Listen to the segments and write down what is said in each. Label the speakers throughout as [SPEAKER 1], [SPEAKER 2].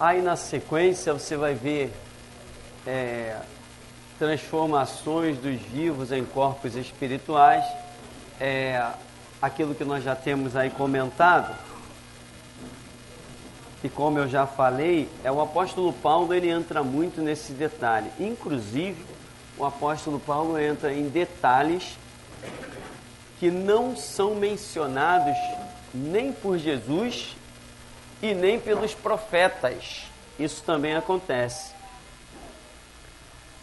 [SPEAKER 1] Aí na sequência você vai ver transformações dos vivos em corpos espirituais, aquilo que nós já temos aí comentado. E como eu já falei, o apóstolo Paulo ele entra muito nesse detalhe. Inclusive, o apóstolo Paulo entra em detalhes que não são mencionados nem por Jesus e nem pelos profetas. Isso também acontece.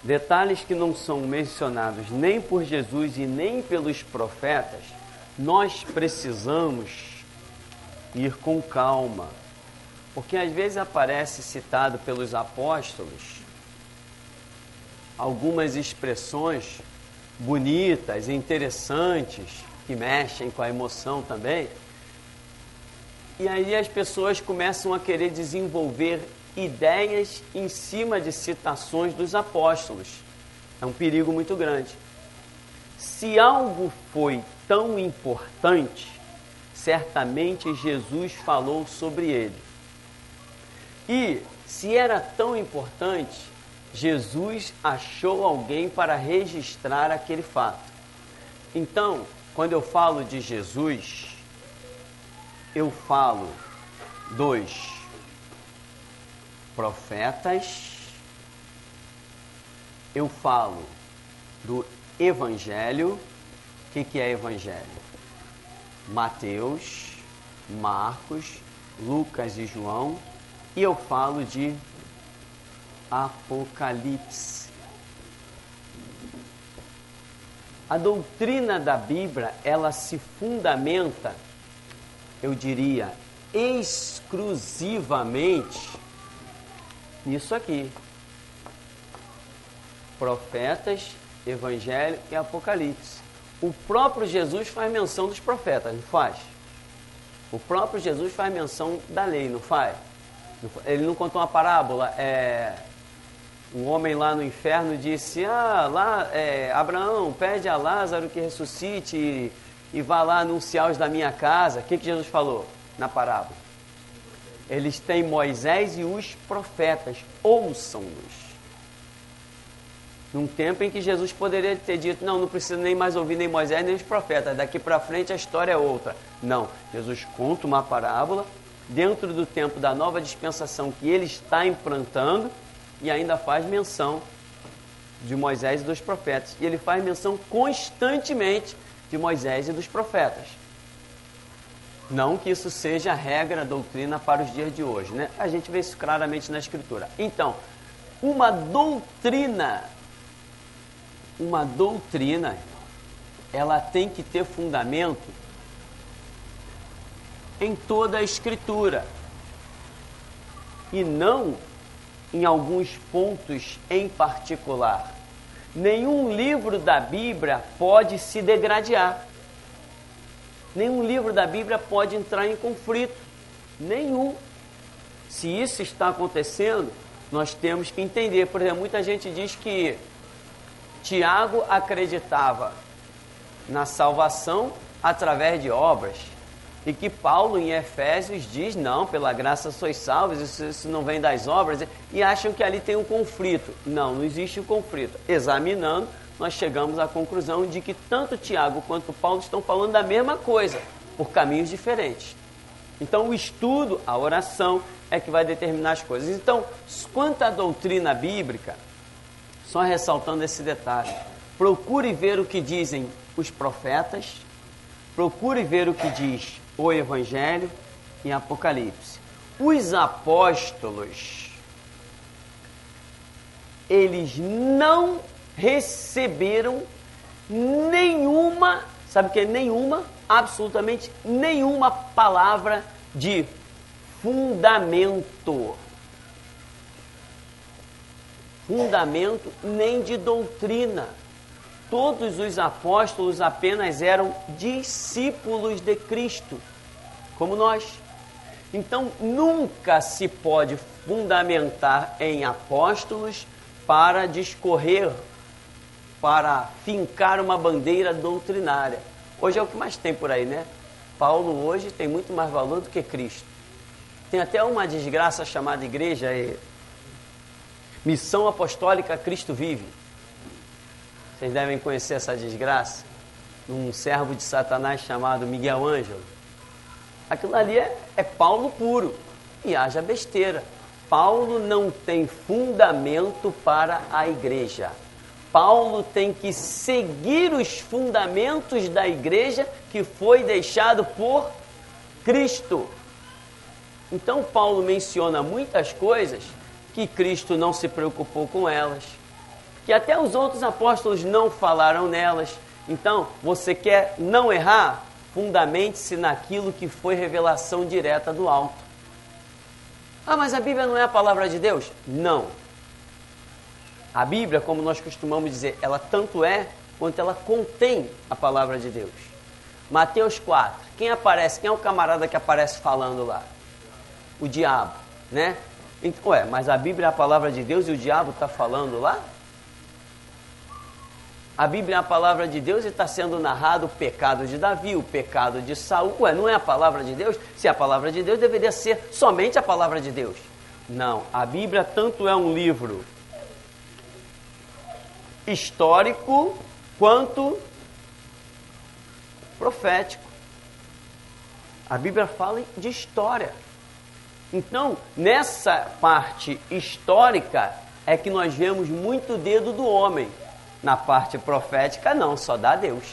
[SPEAKER 1] Detalhes que não são mencionados nem por Jesus e nem pelos profetas, nós precisamos ir com calma. Porque às vezes aparece citado pelos apóstolos algumas expressões bonitas, interessantes, que mexem com a emoção também. E aí as pessoas começam a querer desenvolver ideias em cima de citações dos apóstolos. É um perigo muito grande. Se algo foi tão importante, certamente Jesus falou sobre ele. E, se era tão importante, Jesus achou alguém para registrar aquele fato. Então, quando eu falo de Jesus, eu falo dos profetas, eu falo do Evangelho. O que é Evangelho? Mateus, Marcos, Lucas e João. E eu falo de Apocalipse. A doutrina da Bíblia, ela se fundamenta, eu diria, exclusivamente nisso aqui. Profetas, Evangelho e Apocalipse. O próprio Jesus faz menção dos profetas, não faz? O próprio Jesus faz menção da lei, não faz? Ele não contou uma parábola, um homem lá no inferno disse, Abraão, pede a Lázaro que ressuscite e vá lá anunciar os da minha casa. O que Jesus falou na parábola? Eles têm Moisés e os profetas, ouçam-nos. Num tempo em que Jesus poderia ter dito, não precisa nem mais ouvir nem Moisés nem os profetas, daqui para frente a história é outra. Não, Jesus conta uma parábola dentro do tempo da nova dispensação que ele está implantando e ainda faz menção de Moisés e dos profetas. E ele faz menção constantemente de Moisés e dos profetas. Não que isso seja a regra, a doutrina para os dias de hoje, né? A gente vê isso claramente na Escritura. Então, uma doutrina, ela tem que ter fundamento em toda a Escritura e não em alguns pontos em particular. Nenhum livro da Bíblia pode se degradar. Nenhum livro da Bíblia pode entrar em conflito. Nenhum. Se isso está acontecendo, nós temos que entender. Por exemplo, muita gente diz que Tiago acreditava na salvação através de obras. E que Paulo em Efésios diz, não, pela graça sois salvos, isso não vem das obras, e acham que ali tem um conflito. Não existe um conflito. Examinando, nós chegamos à conclusão de que tanto Tiago quanto Paulo estão falando da mesma coisa, por caminhos diferentes. Então o estudo, a oração, é que vai determinar as coisas. Então, quanto à doutrina bíblica, só ressaltando esse detalhe, procure ver o que dizem os profetas, procure ver o que diz o Evangelho e Apocalipse. Os apóstolos, eles não receberam nenhuma, sabe o que é nenhuma? Absolutamente nenhuma palavra de fundamento. Fundamento nem de doutrina. Todos os apóstolos apenas eram discípulos de Cristo, como nós. Então, nunca se pode fundamentar em apóstolos para discorrer, para fincar uma bandeira doutrinária. Hoje é o que mais tem por aí, né? Paulo hoje tem muito mais valor do que Cristo. Tem até uma desgraça chamada igreja, Missão Apostólica Cristo Vive. Vocês devem conhecer essa desgraça. Um servo de Satanás chamado Miguel Ângelo. Aquilo ali é Paulo puro. E haja besteira. Paulo não tem fundamento para a igreja. Paulo tem que seguir os fundamentos da igreja que foi deixado por Cristo. Então Paulo menciona muitas coisas que Cristo não se preocupou com elas, que até os outros apóstolos não falaram nelas. Então, você quer não errar? Fundamente-se naquilo que foi revelação direta do alto. Ah, mas a Bíblia não é a palavra de Deus? Não. A Bíblia, como nós costumamos dizer, ela tanto é quanto ela contém a palavra de Deus. Mateus 4, quem aparece? Quem é o camarada que aparece falando lá? O diabo, né? Mas a Bíblia é a palavra de Deus e o diabo está falando lá? A Bíblia é a palavra de Deus e está sendo narrado o pecado de Davi, o pecado de Saul. Não é a palavra de Deus? Se é a palavra de Deus, deveria ser somente a palavra de Deus. Não, a Bíblia tanto é um livro histórico quanto profético. A Bíblia fala de história. Então, nessa parte histórica é que nós vemos muito o dedo do homem. Na parte profética, não, só dá Deus.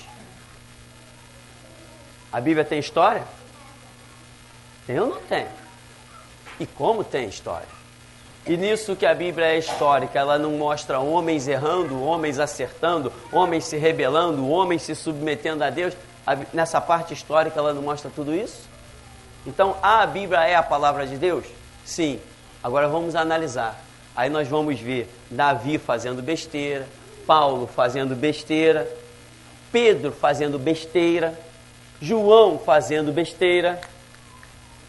[SPEAKER 1] A Bíblia tem história? Tem ou não tem? E como tem história? E nisso que a Bíblia é histórica, ela não mostra homens errando, homens acertando, homens se rebelando, homens se submetendo a Deus. Nessa parte histórica, ela não mostra tudo isso? Então, a Bíblia é a palavra de Deus? Sim. Agora vamos analisar. Aí nós vamos ver Davi fazendo besteira, Paulo fazendo besteira, Pedro fazendo besteira, João fazendo besteira,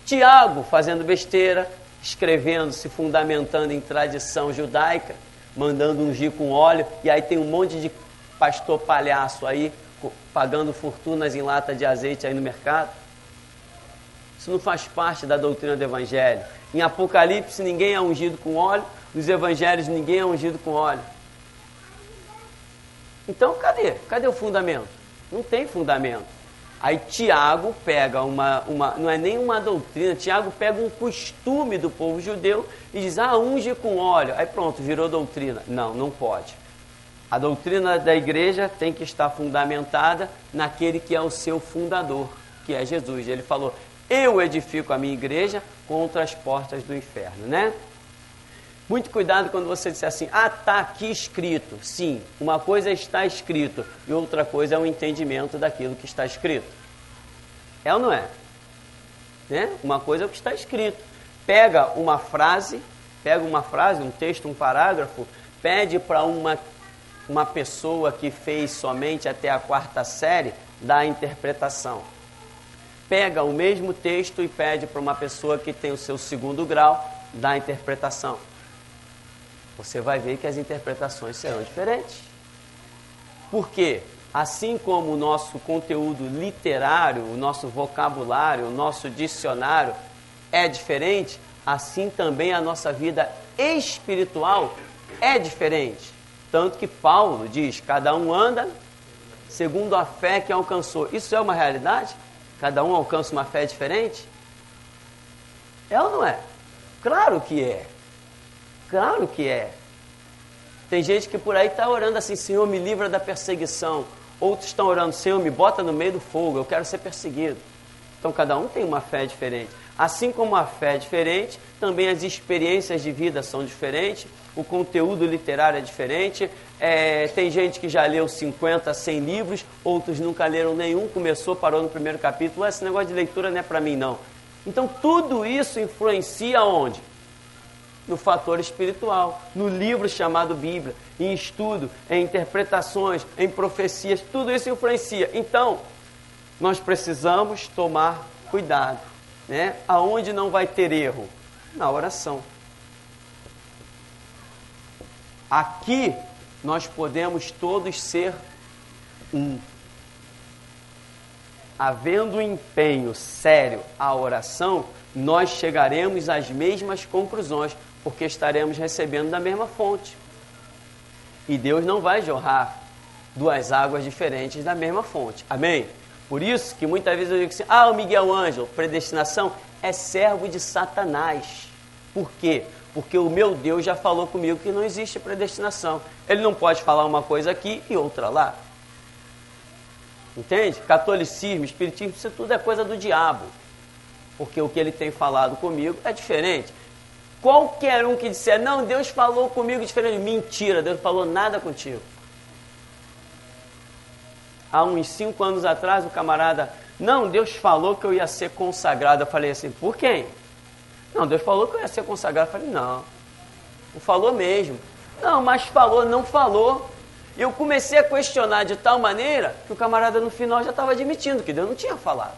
[SPEAKER 1] Tiago fazendo besteira, escrevendo, se fundamentando em tradição judaica, mandando ungir com óleo, e aí tem um monte de pastor palhaço aí, pagando fortunas em lata de azeite aí no mercado. Isso não faz parte da doutrina do Evangelho. Em Apocalipse ninguém é ungido com óleo, nos Evangelhos ninguém é ungido com óleo. Então cadê o fundamento? Não tem fundamento. Aí Tiago pega não é nem uma doutrina, Tiago pega um costume do povo judeu e diz, unge com óleo. Aí pronto, virou doutrina. Não pode. A doutrina da igreja tem que estar fundamentada naquele que é o seu fundador, que é Jesus. Ele falou, eu edifico a minha igreja contra as portas do inferno, né? Muito cuidado quando você disser assim, está aqui escrito. Sim, uma coisa está escrito e outra coisa é o entendimento daquilo que está escrito. É ou não é? Né? Uma coisa é o que está escrito. Pega uma frase, um texto, um parágrafo, pede para uma pessoa que fez somente até a 4ª série dar a interpretação. Pega o mesmo texto e pede para uma pessoa que tem o seu 2º grau dar a interpretação. Você vai ver que as interpretações serão diferentes. Por quê? Assim como o nosso conteúdo literário, o nosso vocabulário, o nosso dicionário é diferente, assim também a nossa vida espiritual é diferente. Tanto que Paulo diz, cada um anda segundo a fé que alcançou. Isso é uma realidade? Cada um alcança uma fé diferente? É ou não é? Claro que é. Claro que é. Tem gente que por aí está orando assim, Senhor, me livra da perseguição. Outros estão orando, Senhor, me bota no meio do fogo, eu quero ser perseguido. Então cada um tem uma fé diferente. Assim como a fé é diferente, também as experiências de vida são diferentes, o conteúdo literário é diferente. Tem gente que já leu 50, 100 livros, outros nunca leram nenhum, parou no 1º capítulo. Esse negócio de leitura não é para mim não. Então tudo isso influencia onde? No fator espiritual, no livro chamado Bíblia, em estudo, em interpretações, em profecias, tudo isso influencia. Então, nós precisamos tomar cuidado, né? Aonde não vai ter erro? Na oração. Aqui, nós podemos todos ser um. havendo um empenho sério à oração, nós chegaremos às mesmas conclusões, porque estaremos recebendo da mesma fonte. E Deus não vai jorrar duas águas diferentes da mesma fonte. Amém? Por isso que muitas vezes eu digo assim, o Miguel Ângelo, predestinação, é servo de Satanás. Por quê? Porque o meu Deus já falou comigo que não existe predestinação. Ele não pode falar uma coisa aqui e outra lá. Entende? Catolicismo, espiritismo, isso tudo é coisa do diabo. Porque o que ele tem falado comigo é diferente. Qualquer um que disser, não, Deus falou comigo diferente. Mentira, Deus não falou nada contigo. Há uns 5 anos atrás, o camarada, não, Deus falou que eu ia ser consagrado. Eu falei assim, por quem? Não, Deus falou que eu ia ser consagrado. Eu falei, não falou mesmo. Não, mas falou, não falou. Eu comecei a questionar de tal maneira que o camarada no final já estava admitindo que Deus não tinha falado.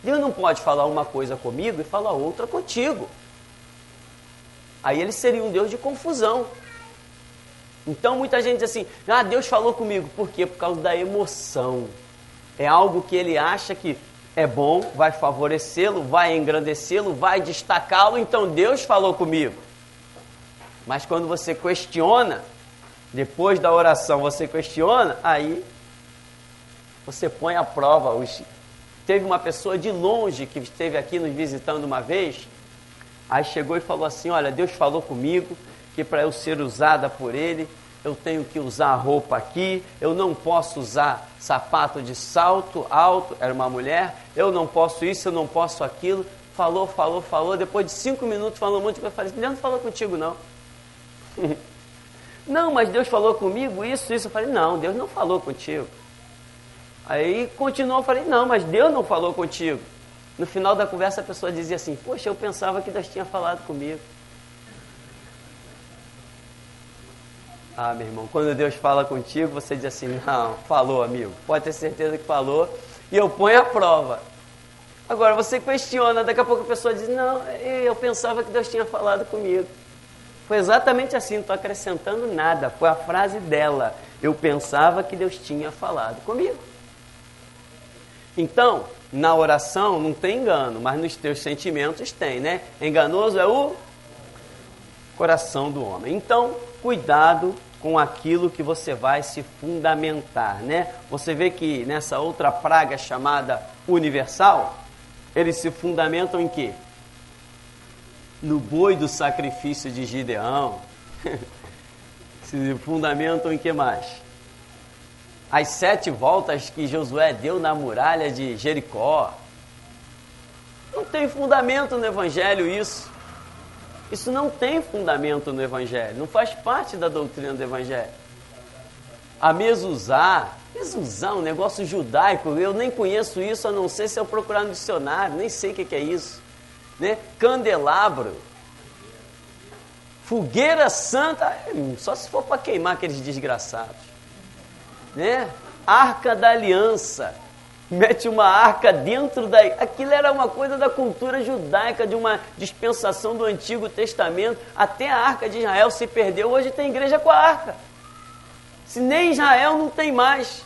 [SPEAKER 1] Deus não pode falar uma coisa comigo e falar outra contigo. Aí ele seria um Deus de confusão. Então muita gente diz assim, Deus falou comigo. Por quê? Por causa da emoção. É algo que ele acha que é bom, vai favorecê-lo, vai engrandecê-lo, vai destacá-lo. Então Deus falou comigo. Mas quando você questiona, depois da oração você questiona, aí você põe à prova. Teve uma pessoa de longe que esteve aqui nos visitando uma vez, aí chegou e falou assim, olha, Deus falou comigo que para eu ser usada por Ele, eu tenho que usar a roupa aqui, eu não posso usar sapato de salto alto, era uma mulher, eu não posso isso, eu não posso aquilo. Falou, depois de 5 minutos falou um monte de coisa, eu falei, Deus não falou contigo não. Não, mas Deus falou comigo isso, eu falei, não, Deus não falou contigo. Aí continuou, eu falei, não, mas Deus não falou contigo. No final da conversa a pessoa dizia assim, poxa, eu pensava que Deus tinha falado comigo. Meu irmão, quando Deus fala contigo, você diz assim, não, falou, amigo, pode ter certeza que falou, e eu ponho à prova. Agora, você questiona, daqui a pouco a pessoa diz, não, eu pensava que Deus tinha falado comigo. Foi exatamente assim, não estou acrescentando nada, foi a frase dela, eu pensava que Deus tinha falado comigo. Então, na oração não tem engano, mas nos teus sentimentos tem, né? Enganoso é o coração do homem. Então, cuidado com aquilo que você vai se fundamentar, né? Você vê que nessa outra praga chamada universal, eles se fundamentam em quê? No boi do sacrifício de Gideão. Se fundamentam em que mais? As 7 voltas que Josué deu na muralha de Jericó. Não tem fundamento no Evangelho isso. Isso não tem fundamento no Evangelho. Não faz parte da doutrina do Evangelho. A mezuzá é um negócio judaico. Eu nem conheço isso, a não ser se eu procurar no dicionário. Nem sei o que é isso. Né? Candelabro. Fogueira santa. Só se for para queimar aqueles desgraçados. Né? Arca da Aliança, mete uma arca dentro da... Aquilo era uma coisa da cultura judaica, de uma dispensação do Antigo Testamento. Até a arca de Israel se perdeu, hoje tem igreja com a arca. Se nem Israel não tem mais.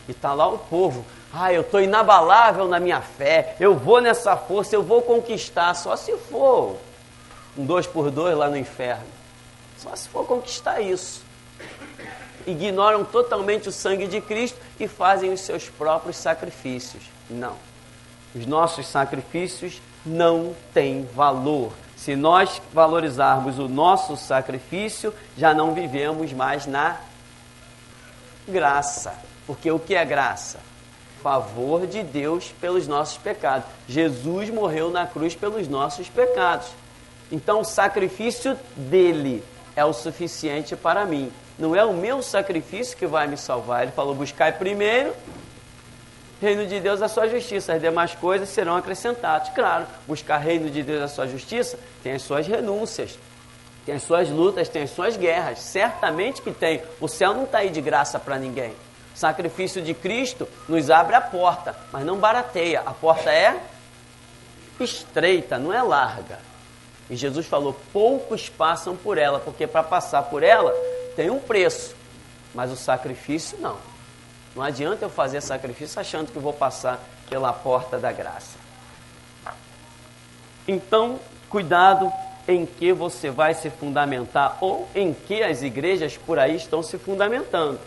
[SPEAKER 1] E está lá o povo, eu estou inabalável na minha fé, eu vou nessa força, eu vou conquistar, só se for um 2x2 lá no inferno. Só se for conquistar isso. Ignoram totalmente o sangue de Cristo e fazem os seus próprios sacrifícios. Não. Os nossos sacrifícios não têm valor. Se nós valorizarmos o nosso sacrifício, já não vivemos mais na graça. Porque o que é graça? Favor de Deus pelos nossos pecados. Jesus morreu na cruz pelos nossos pecados. Então o sacrifício dele é o suficiente para mim. Não é o meu sacrifício que vai me salvar. Ele falou, buscai primeiro reino de Deus, a sua justiça. As demais coisas serão acrescentadas. Claro, buscar reino de Deus, a sua justiça, tem as suas renúncias, tem as suas lutas, tem as suas guerras. Certamente que tem. O céu não está aí de graça para ninguém. O sacrifício de Cristo nos abre a porta, mas não barateia. A porta é estreita, não é larga. E Jesus falou, poucos passam por ela, porque para passar por ela tem um preço, mas o sacrifício não. Não adianta eu fazer sacrifício achando que vou passar pela porta da graça. Então, cuidado em que você vai se fundamentar ou em que as igrejas por aí estão se fundamentando.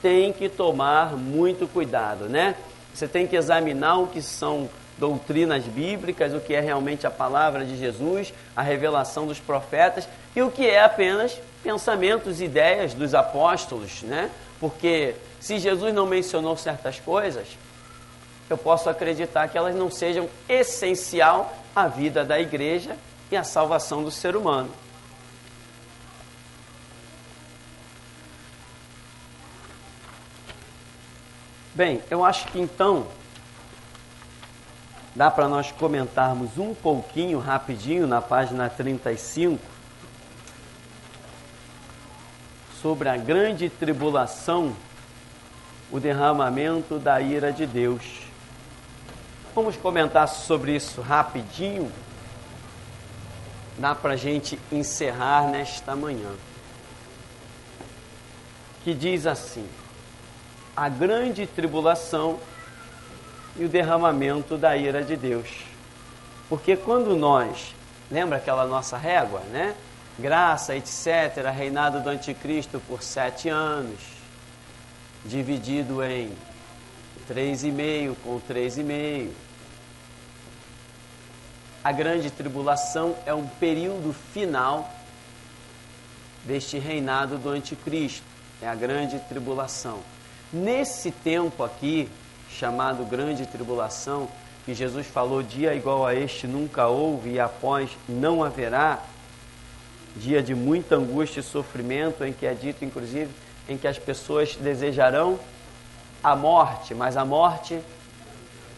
[SPEAKER 1] Tem que tomar muito cuidado, né? Você tem que examinar o que são doutrinas bíblicas, o que é realmente a palavra de Jesus, a revelação dos profetas e o que é apenas pensamentos, ideias dos apóstolos, né? Porque se Jesus não mencionou certas coisas, eu posso acreditar que elas não sejam essencial à vida da igreja e à salvação do ser humano. Bem, eu acho que então dá para nós comentarmos um pouquinho, rapidinho, na página 35, sobre a grande tribulação, o derramamento da ira de Deus. Vamos comentar sobre isso rapidinho. Dá para a gente encerrar nesta manhã. Que diz assim: a grande tribulação e o derramamento da ira de Deus. Porque quando nós, lembra aquela nossa régua, né? Graça, etc., reinado do anticristo por 7 anos, dividido em 3,5 com 3,5. A grande tribulação é um período final deste reinado do anticristo. É a grande tribulação. Nesse tempo aqui, chamado grande tribulação, que Jesus falou, dia igual a este nunca houve e após não haverá, dia de muita angústia e sofrimento, em que é dito, inclusive, em que as pessoas desejarão a morte, mas a morte,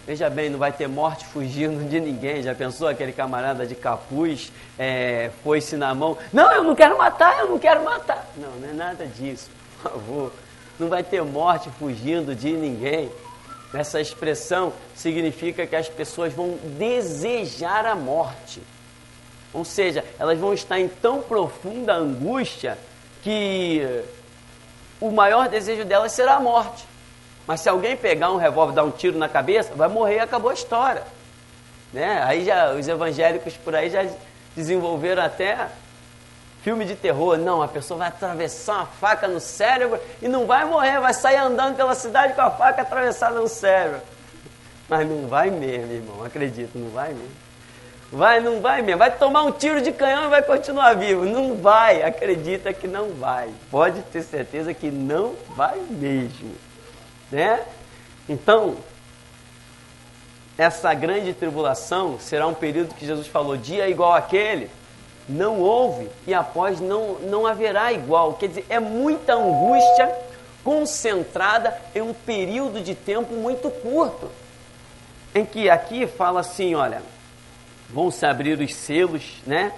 [SPEAKER 1] veja bem, não vai ter morte fugindo de ninguém. Já pensou aquele camarada de capuz, foice na mão? Não, eu não quero matar, eu não quero matar. Não, não é nada disso, por favor. Não vai ter morte fugindo de ninguém. Essa expressão significa que as pessoas vão desejar a morte. Ou seja, elas vão estar em tão profunda angústia que o maior desejo delas será a morte. Mas se alguém pegar um revólver e dar um tiro na cabeça, vai morrer e acabou a história. Né? Aí já os evangélicos por aí já desenvolveram até filme de terror. Não, a pessoa vai atravessar uma faca no cérebro e não vai morrer, vai sair andando pela cidade com a faca atravessada no cérebro. Mas não vai mesmo, irmão, acredito, não vai mesmo. Não vai mesmo. Vai tomar um tiro de canhão e vai continuar vivo. Não vai, acredita que não vai. Pode ter certeza que não vai mesmo. Né? Então, essa grande tribulação será um período que Jesus falou, dia igual àquele, não houve e após não haverá igual. Quer dizer, é muita angústia concentrada em um período de tempo muito curto. Em que aqui fala assim, olha, vão se abrir os selos, né?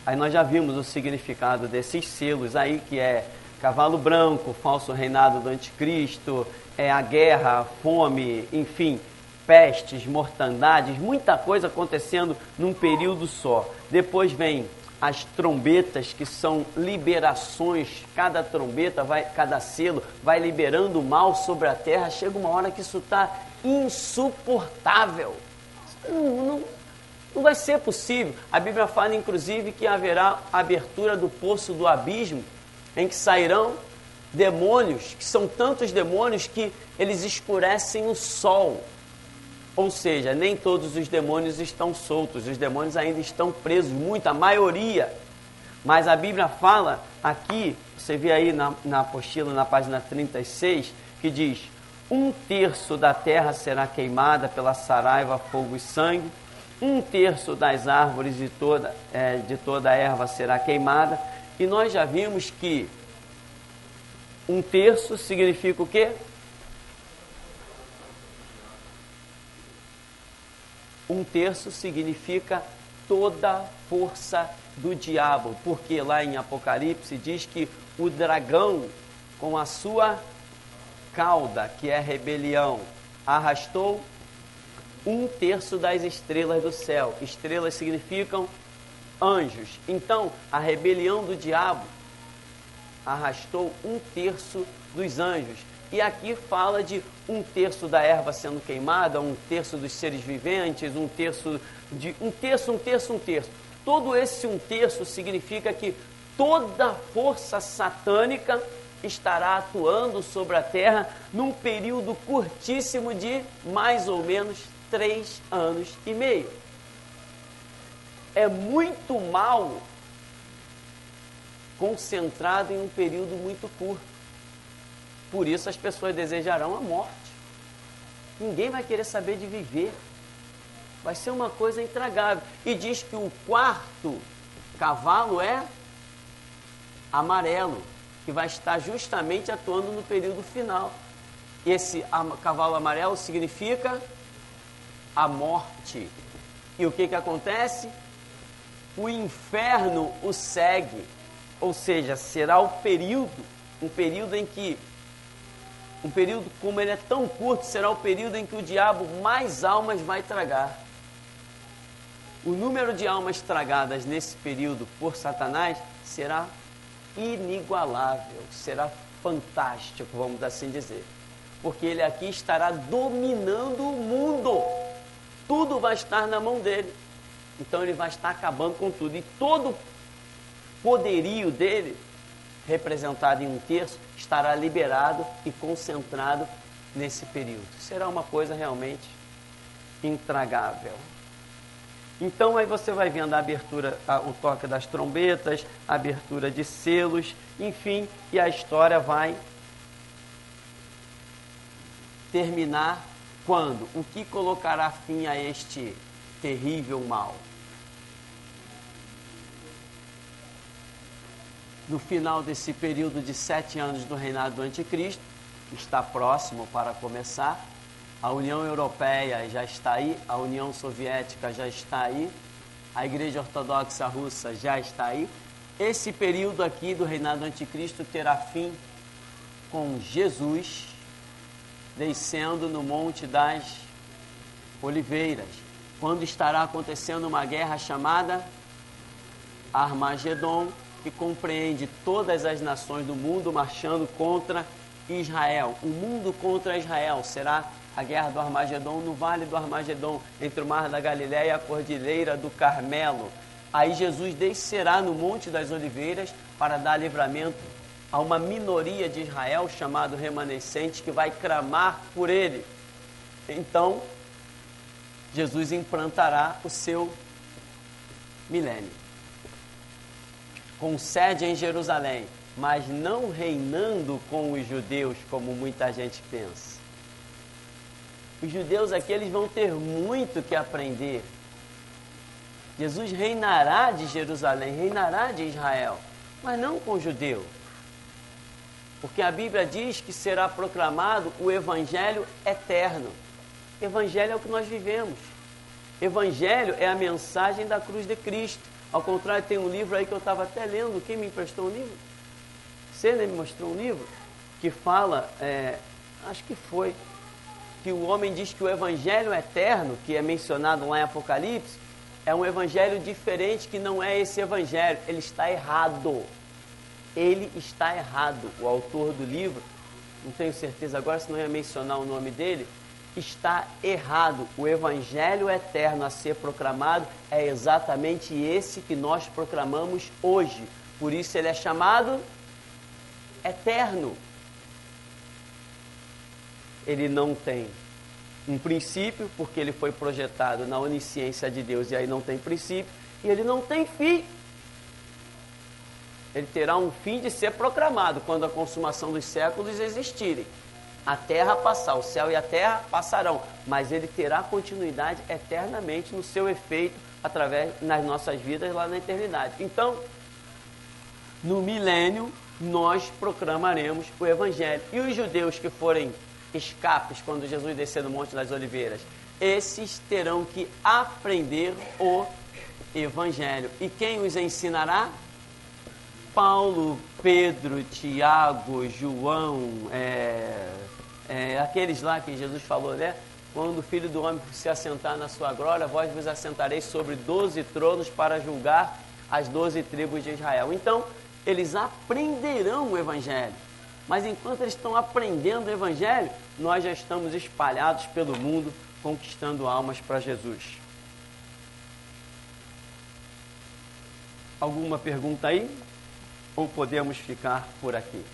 [SPEAKER 1] Aí nós já vimos o significado desses selos aí, que é cavalo branco, falso reinado do anticristo, a guerra, a fome, enfim, pestes, mortandades, muita coisa acontecendo num período só. Depois vem as trombetas, que são liberações, cada trombeta, cada selo vai liberando o mal sobre a terra. Chega uma hora que isso está insuportável. Não vai ser possível. A Bíblia fala, inclusive, que haverá abertura do poço do abismo, em que sairão demônios, que são tantos demônios que eles escurecem o sol. Ou seja, nem todos os demônios estão soltos, os demônios ainda estão presos, a maioria. Mas a Bíblia fala aqui, você vê aí na apostila, na página 36, que diz, 1/3 da terra será queimada pela saraiva, fogo e sangue, 1/3 das árvores de toda a erva será queimada. E nós já vimos que 1/3 significa o quê? 1/3 significa toda a força do diabo, porque lá em Apocalipse diz que o dragão, com a sua cauda, que é rebelião, arrastou 1/3 das estrelas do céu. Estrelas significam anjos. Então, a rebelião do diabo arrastou 1/3 dos anjos. E aqui fala de 1/3 da erva sendo queimada, 1/3 dos seres viventes, 1/3 de 1/3. Todo esse 1/3 significa que toda força satânica estará atuando sobre a terra num período curtíssimo de mais ou menos 3 anos e meio. É muito mal concentrado em um período muito curto. Por isso as pessoas desejarão a morte. Ninguém vai querer saber de viver. Vai ser uma coisa intragável. E diz que o 4º cavalo é amarelo, que vai estar justamente atuando no período final. Esse cavalo amarelo significa a morte. E o que acontece? O inferno o segue. Ou seja, será um período como ele é tão curto, será o período em que o diabo mais almas vai tragar. O número de almas tragadas nesse período por Satanás será inigualável, será fantástico, vamos assim dizer. Porque ele aqui estará dominando o mundo. Tudo vai estar na mão dele. Então ele vai estar acabando com tudo. E todo poderio dele, representado em 1/3, estará liberado e concentrado nesse período. Será uma coisa realmente intragável. Então aí você vai vendo a abertura, o toque das trombetas, a abertura de selos, enfim, e a história vai terminar quando? O que colocará fim a este terrível mal? No final desse período de 7 anos do reinado do Anticristo, que está próximo para começar, a União Europeia já está aí, a União Soviética já está aí, a Igreja Ortodoxa Russa já está aí. Esse período aqui do reinado do Anticristo terá fim com Jesus descendo no Monte das Oliveiras, quando estará acontecendo uma guerra chamada Armagedon, que compreende todas as nações do mundo marchando contra Israel. O mundo contra Israel será a guerra do Armagedon, no vale do Armagedon, entre o Mar da Galileia e a Cordilheira do Carmelo. Aí Jesus descerá no Monte das Oliveiras para dar livramento a uma minoria de Israel, chamado remanescente, que vai clamar por ele. Então, Jesus implantará o seu milênio, com sede em Jerusalém, mas não reinando com os judeus, como muita gente pensa. Os judeus aqui, eles vão ter muito que aprender. Jesus reinará de Jerusalém, reinará de Israel, mas não com o judeu. Porque a Bíblia diz que será proclamado o Evangelho eterno. Evangelho é o que nós vivemos. Evangelho é a mensagem da cruz de Cristo. Ao contrário, tem um livro aí que eu estava até lendo. Quem me emprestou um livro? Você me mostrou um livro que fala, acho que foi, que o homem diz que o Evangelho eterno, que é mencionado lá em Apocalipse, é um evangelho diferente, que não é esse evangelho. Ele está errado. Ele está errado. O autor do livro, não tenho certeza agora se não ia mencionar o nome dele, está errado. O evangelho eterno a ser proclamado é exatamente esse que nós proclamamos hoje. Por isso ele é chamado eterno. Ele não tem um princípio, porque ele foi projetado na onisciência de Deus, e aí não tem princípio, e ele não tem fim. Ele terá um fim de ser proclamado quando a consumação dos séculos existirem. A terra passar, o céu e a terra passarão, mas ele terá continuidade eternamente no seu efeito, através nas nossas vidas lá na eternidade. Então, no milênio, nós proclamaremos o evangelho. E os judeus que forem escapes quando Jesus descer no Monte das Oliveiras, esses terão que aprender o evangelho. E quem os ensinará? Paulo, Pedro, Tiago, João, aqueles lá que Jesus falou, né? Quando o Filho do Homem se assentar na sua glória, vós vos assentareis sobre 12 tronos para julgar as 12 tribos de Israel. Então, eles aprenderão o evangelho. Mas enquanto eles estão aprendendo o Evangelho, nós já estamos espalhados pelo mundo, conquistando almas para Jesus. Alguma pergunta aí? Ou podemos ficar por aqui?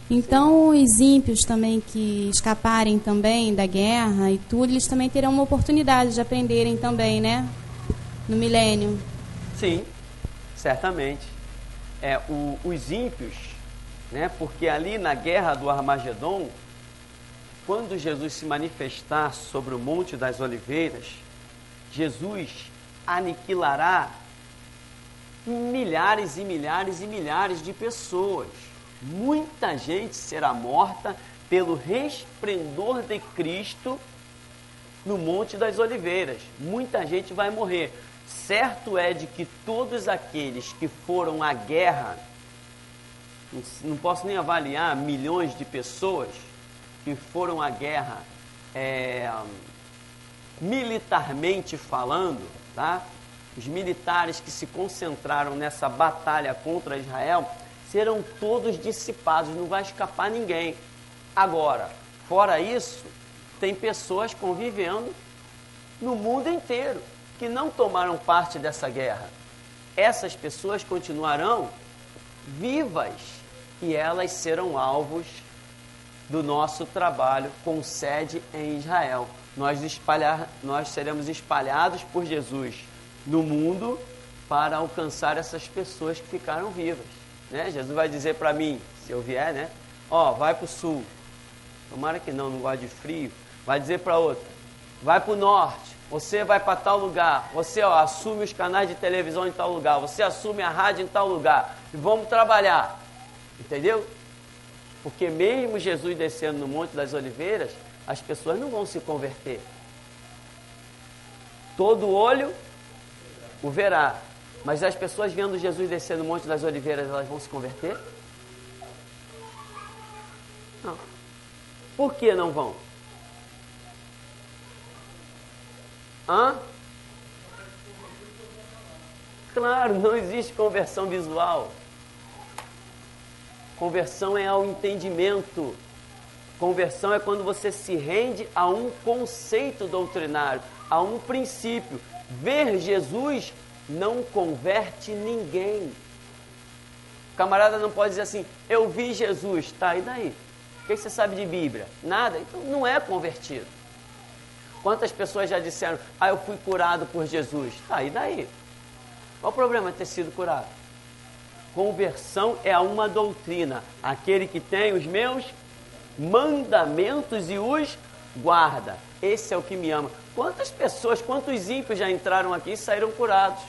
[SPEAKER 2] Então, os ímpios também que escaparem também da guerra e tudo, eles também terão uma oportunidade de aprenderem também, né? No milênio.
[SPEAKER 1] Sim, certamente. Os ímpios, né? Porque ali na guerra do Armagedon, quando Jesus se manifestar sobre o Monte das Oliveiras, Jesus aniquilará milhares e milhares e milhares de pessoas. Muita gente será morta pelo resplendor de Cristo no Monte das Oliveiras. Muita gente vai morrer. Certo é de que todos aqueles que foram à guerra, não posso nem avaliar milhões de pessoas que foram à guerra, militarmente falando, tá? Os militares que se concentraram nessa batalha contra Israel serão todos dissipados, não vai escapar ninguém. Agora, fora isso, tem pessoas convivendo no mundo inteiro que não tomaram parte dessa guerra. Essas pessoas continuarão vivas e elas serão alvos do nosso trabalho com sede em Israel. Nós seremos espalhados por Jesus no mundo para alcançar essas pessoas que ficaram vivas, né? Jesus vai dizer para mim, se eu vier, né? Vai para o sul. Tomara que não gosta de frio. Vai dizer para outra, vai para o norte. Você vai para tal lugar. Você assume os canais de televisão em tal lugar. Você assume a rádio em tal lugar. E vamos trabalhar. Entendeu? Porque mesmo Jesus descendo no Monte das Oliveiras, as pessoas não vão se converter. Todo olho o verá. Mas as pessoas vendo Jesus descer no Monte das Oliveiras, elas vão se converter? Não. Por que não vão? Claro, não existe conversão visual. Conversão é ao entendimento. Conversão é quando você se rende a um conceito doutrinário, a um princípio. Ver Jesus não converte ninguém. O camarada não pode dizer assim, eu vi Jesus, tá, e daí? O que você sabe de Bíblia? Nada, então não é convertido. Quantas pessoas já disseram, eu fui curado por Jesus, tá, e daí? Qual o problema de ter sido curado? Conversão é uma doutrina, aquele que tem os meus mandamentos e os guarda. Esse é o que me ama. Quantas pessoas, quantos ímpios já entraram aqui e saíram curados?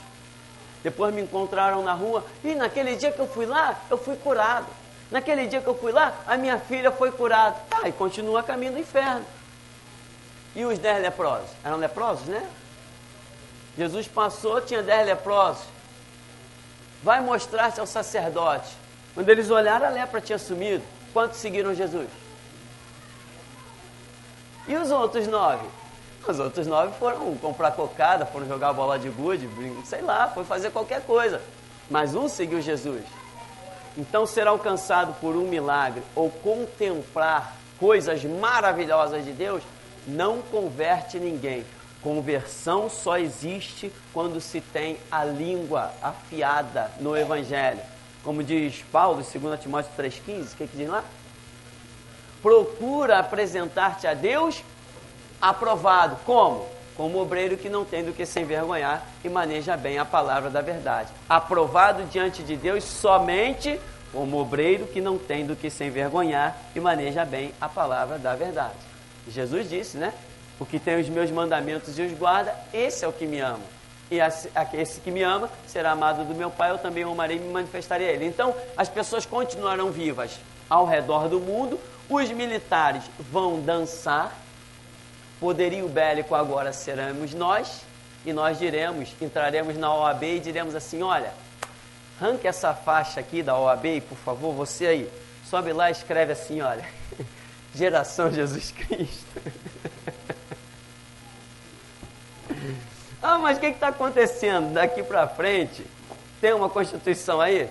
[SPEAKER 1] Depois me encontraram na rua, e naquele dia que eu fui lá, eu fui curado. Naquele dia que eu fui lá, a minha filha foi curada. Tá, e continua a caminho do inferno. E os 10 leprosos? Eram leprosos, né? Jesus passou, tinha 10 leprosos. Vai mostrar-se ao sacerdote. Quando eles olharam, a lepra tinha sumido. Quantos seguiram Jesus? E os outros 9? Os outros 9 foram comprar cocada, foram jogar bola de gude, sei lá, foi fazer qualquer coisa. Mas um seguiu Jesus. Então, ser alcançado por um milagre ou contemplar coisas maravilhosas de Deus não converte ninguém. Conversão só existe quando se tem a língua afiada no Evangelho. Como diz Paulo, 2 Timóteo 3,15, o que diz lá? Procura apresentar-te a Deus aprovado. Como? Como obreiro que não tem do que se envergonhar e maneja bem a palavra da verdade. Aprovado diante de Deus somente como obreiro que não tem do que se envergonhar e maneja bem a palavra da verdade. Jesus disse, né? O que tem os meus mandamentos e os guarda, esse é o que me ama. E esse que me ama será amado do meu Pai, eu também o amarei e me manifestarei a ele. Então, as pessoas continuarão vivas ao redor do mundo, os militares vão dançar, poderio bélico agora seremos nós, e nós entraremos na OAB e diremos assim, olha, arranque essa faixa aqui da OAB, por favor, você aí, sobe lá e escreve assim, olha, Geração Jesus Cristo. Mas o que está acontecendo? Daqui para frente, Tem uma Constituição aí?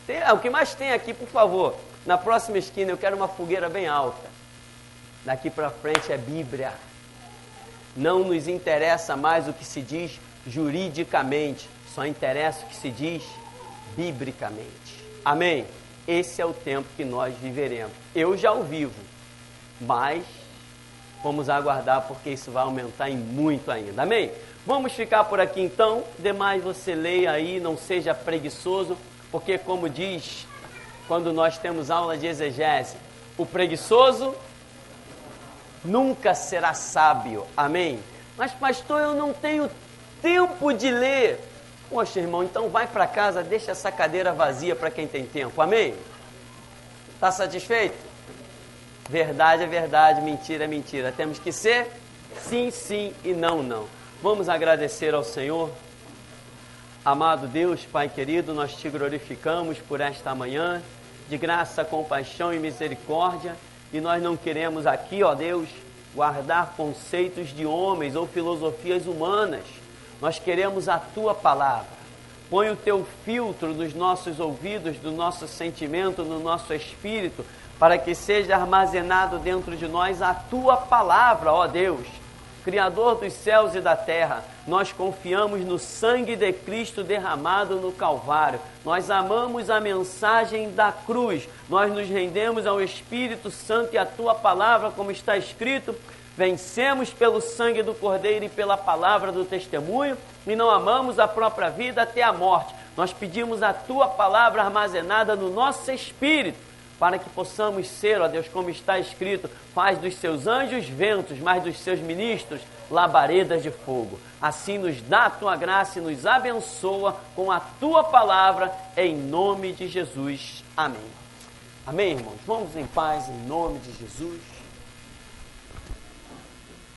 [SPEAKER 1] Tem, o que mais tem aqui, por favor? Na próxima esquina eu quero uma fogueira bem alta. Daqui para frente é Bíblia. Não nos interessa mais o que se diz juridicamente, só interessa o que se diz biblicamente. Amém? Esse é o tempo que nós viveremos. Eu já o vivo, mas vamos aguardar porque isso vai aumentar em muito ainda. Amém? Vamos ficar por aqui então. Demais você leia aí, não seja preguiçoso, porque como diz quando nós temos aula de exegese, o preguiçoso nunca será sábio. Amém? Mas pastor, eu não tenho tempo de ler. Poxa, irmão, então vai para casa, deixa essa cadeira vazia para quem tem tempo. Amém? Está satisfeito? Verdade é verdade, mentira é mentira. Temos que ser sim, sim e não, não. Vamos agradecer ao Senhor. Amado Deus, Pai querido, nós te glorificamos por esta manhã, de graça, compaixão e misericórdia, e nós não queremos aqui, ó Deus, guardar conceitos de homens ou filosofias humanas. Nós queremos a Tua palavra. Põe o Teu filtro nos nossos ouvidos, do nosso sentimento, no nosso espírito, para que seja armazenado dentro de nós a Tua palavra, ó Deus. Criador dos céus e da terra, nós confiamos no sangue de Cristo derramado no Calvário. Nós amamos a mensagem da cruz. Nós nos rendemos ao Espírito Santo e à Tua palavra, como está escrito. Vencemos pelo sangue do Cordeiro e pela palavra do testemunho e não amamos a própria vida até a morte. Nós pedimos a Tua palavra armazenada no nosso espírito, para que possamos ser, ó Deus, como está escrito, faz dos seus anjos ventos, mas dos seus ministros labaredas de fogo. Assim nos dá a Tua graça e nos abençoa com a Tua palavra, em nome de Jesus. Amém. Amém, irmãos? Vamos em paz, em nome de Jesus.